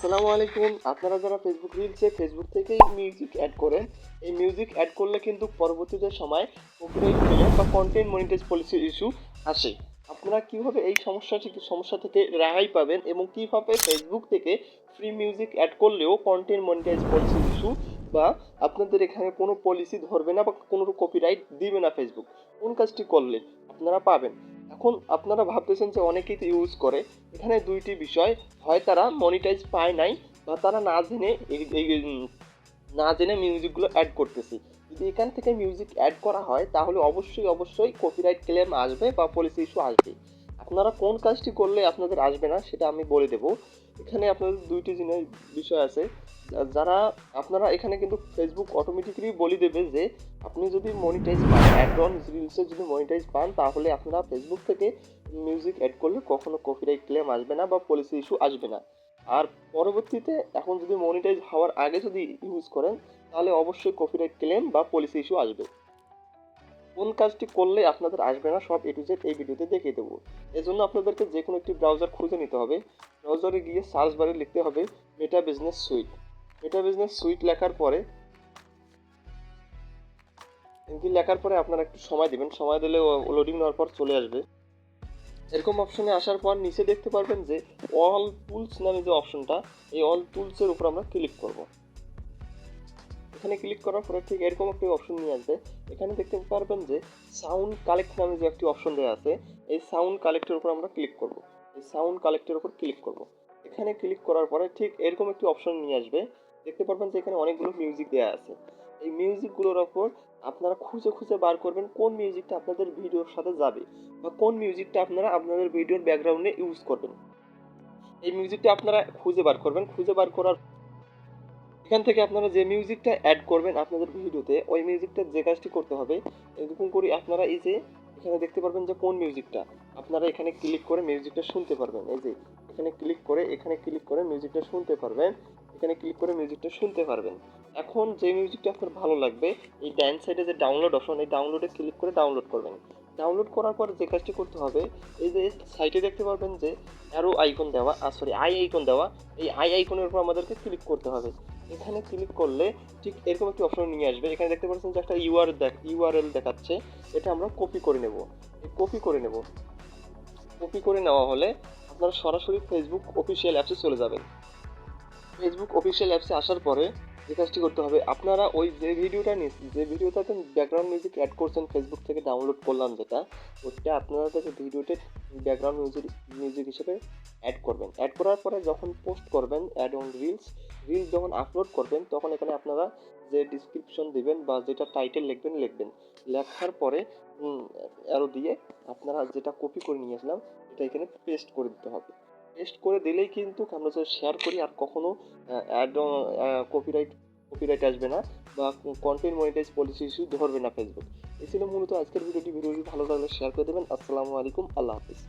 আসসালামু আলাইকুম। আপনারা যারা ফেসবুক রিলসে ফেসবুক থেকেই মিউজিক অ্যাড করেন, এই মিউজিক অ্যাড করলে কিন্তু পরবর্তীতে সময় কপিরাইট ক্লেম বা কন্টেন্ট মনিটাইজ পলিসি ইস্যু আসে। আপনারা কীভাবে এই সমস্যা থেকে রেহাই পাবেন এবং কীভাবে ফেসবুক থেকে ফ্রি মিউজিক অ্যাড করলেও কন্টেন্ট মনিটাইজ পলিসি ইস্যু বা আপনাদের এখানে কোনো পলিসি ধরবে না বা কোনো কপিরাইট দিবে না ফেসবুক, কোন কাজটি করলে আপনারা পাবেন। এখন আপনারা ভাবতেছেন যে অনেকেই তো ইউজ করে, এখানে দুইটি বিষয়, হয় তারা মনিটাইজ পায় নাই বা তারা না জেনে মিউজিকগুলো অ্যাড করতেছি। যদি এখান থেকে মিউজিক অ্যাড করা হয় তাহলে অবশ্যই কপিরাইট ক্লেম আসবে বা পলিসি ইস্যু আসবে। আপনারা কোন কাজটি করলে আপনাদের আসবে না সেটা আমি বলে দেব। এখানে আপনাদের দুইটি বিষয় আছে। যারা আপনারা এখানে কিন্তু ফেসবুক অটোমেটিক্যালি বলে দেবে যে আপনি যদি মনিটাইজ পান, অ্যাড অন রিলসে যদি মনিটাইজ পান তাহলে আপনারা ফেসবুক থেকে মিউজিক অ্যাড করলে কখনো কপিরাইট ক্লেম আসবে না বা পলিসি ইস্যু আসবে না। আর পরবর্তীতে এখন যদি মনিটাইজ হওয়ার আগে যদি ইউজ করেন তাহলে অবশ্যই কপিরাইট ক্লেম বা পলিসি ইস্যু আসবে। কোন কাজটি করলে আপনাদের আসবে না সব এ টু জেড এই ভিডিওতে দেখিয়ে দেবো। এজন্য আপনাদেরকে যে কোনো একটি ব্রাউজার খুঁজে নিতে হবে। ব্রাউজারে গিয়ে সার্চ বারে লিখতে হবে মেটা বিজনেস সুইট। মেটা বিজনেস সুইট লেখার পরে আপনারা একটু সময় দিবেন, সময় দিলে লোডিং নেওয়ার পর চলে আসবে। এরকম অপশনে আসার পর নিচে দেখতে পারবেন যে অল টুলস নামে যে অপশনটা, এই অল টুলসের উপর আমরা ক্লিক করব। এখানে ক্লিক করার পরে ঠিক এরকম একটি অপশন নিয়ে আসবে। এখানে দেখতে পারবেন যে সাউন্ড কালেক্ট নামে যে একটি অপশন দেওয়া আছে, এই সাউন্ড কালেক্টের উপর আমরা ক্লিক করব। এই সাউন্ড কালেক্টের উপর ক্লিক করব। এখানে ক্লিক করার পরে ঠিক এরকম একটি অপশন নিয়ে আসবে। দেখতে পারবেন যে এখানে অনেকগুলো মিউজিক দেওয়া আছে। এই মিউজিকগুলোর ওপর আপনারা খুঁজে বার করবেন কোন মিউজিকটা আপনাদের ভিডিওর সাথে যাবে বা কোন মিউজিকটা আপনারা আপনাদের ভিডিওর ব্যাকগ্রাউন্ডে ইউজ করবেন। এই মিউজিকটা আপনারা খুঁজে বার করবেন। খুঁজে বার করার এখান থেকে আপনারা যে মিউজিকটা অ্যাড করবেন আপনাদের ভিডিওতে, ওই মিউজিকটার যে কাজটি করতে হবে, এরকম করে আপনারা এই যে এখানে দেখতে পারবেন যে কোন মিউজিকটা, আপনারা এখানে ক্লিক করে মিউজিকটা শুনতে পারবেন। এই যে এখানে ক্লিক করে মিউজিকটা শুনতে পারবেন। এখানে ক্লিক করে মিউজিকটা শুনতে পারবেন। এখন যে মিউজিকটা আপনার ভালো লাগবে, এই ডান সাইডে যে ডাউনলোড অপশন, এই ডাউনলোডে ক্লিক করে ডাউনলোড করবেন। ডাউনলোড করার পর যে কাজটি করতে হবে, এই যে সাইটে দেখতে পারবেন যে অ্যারো আইকন দেওয়া, আই আইকন দেওয়া, এই আই আইকনের উপর আমাদেরকে ক্লিক করতে হবে। এখানে ক্লিক করলে ঠিক এরকম একটি অপশন নিয়ে আসবে। এখানে দেখতে পাচ্ছেন যে একটা ইউআরএল দেখাচ্ছে, এটা আমরা কপি করে নেব। কপি করে নেওয়া হলে আপনারা সরাসরি ফেসবুক অফিসিয়াল অ্যাপসে চলে যাবেন। ফেসবুক অফিসিয়াল অ্যাপসে আসার পরে যে কাজটি করতে হবে, আপনারা ওই যে ভিডিওটাতে ব্যাকগ্রাউন্ড মিউজিক অ্যাড করছেন ফেসবুক থেকে ডাউনলোড করলাম যেটা, ওইটা আপনারা ভিডিওতে ব্যাকগ্রাউন্ড মিউজিক হিসেবে অ্যাড করবেন। অ্যাড করার পরে যখন পোস্ট করবেন অ্যাড অন রিলস যখন আপলোড করবেন তখন এখানে আপনারা যে ডিসক্রিপশন দিবেন বা যেটা টাইটেল লিখবেন। লেখার পরে অ্যারো দিয়ে আপনারা যেটা কপি করে নিয়ে আসলাম এটা এখানে পেস্ট করে দিতে হবে। পেস্ট করে দিলেই কিন্তু আমরা যদি শেয়ার করি আর কখনো অ্যাড কপিরাইট আসবে না বা কন্টেন্ট মনিটাইজ পলিসি ইস্যু ধরবে না ফেসবুক। এই ছিল মূলত আজকের ভিডিওটি ভালো লাগলে শেয়ার করে দেবেন। আসসালামু আলাইকুম, আল্লাহ হাফিজ।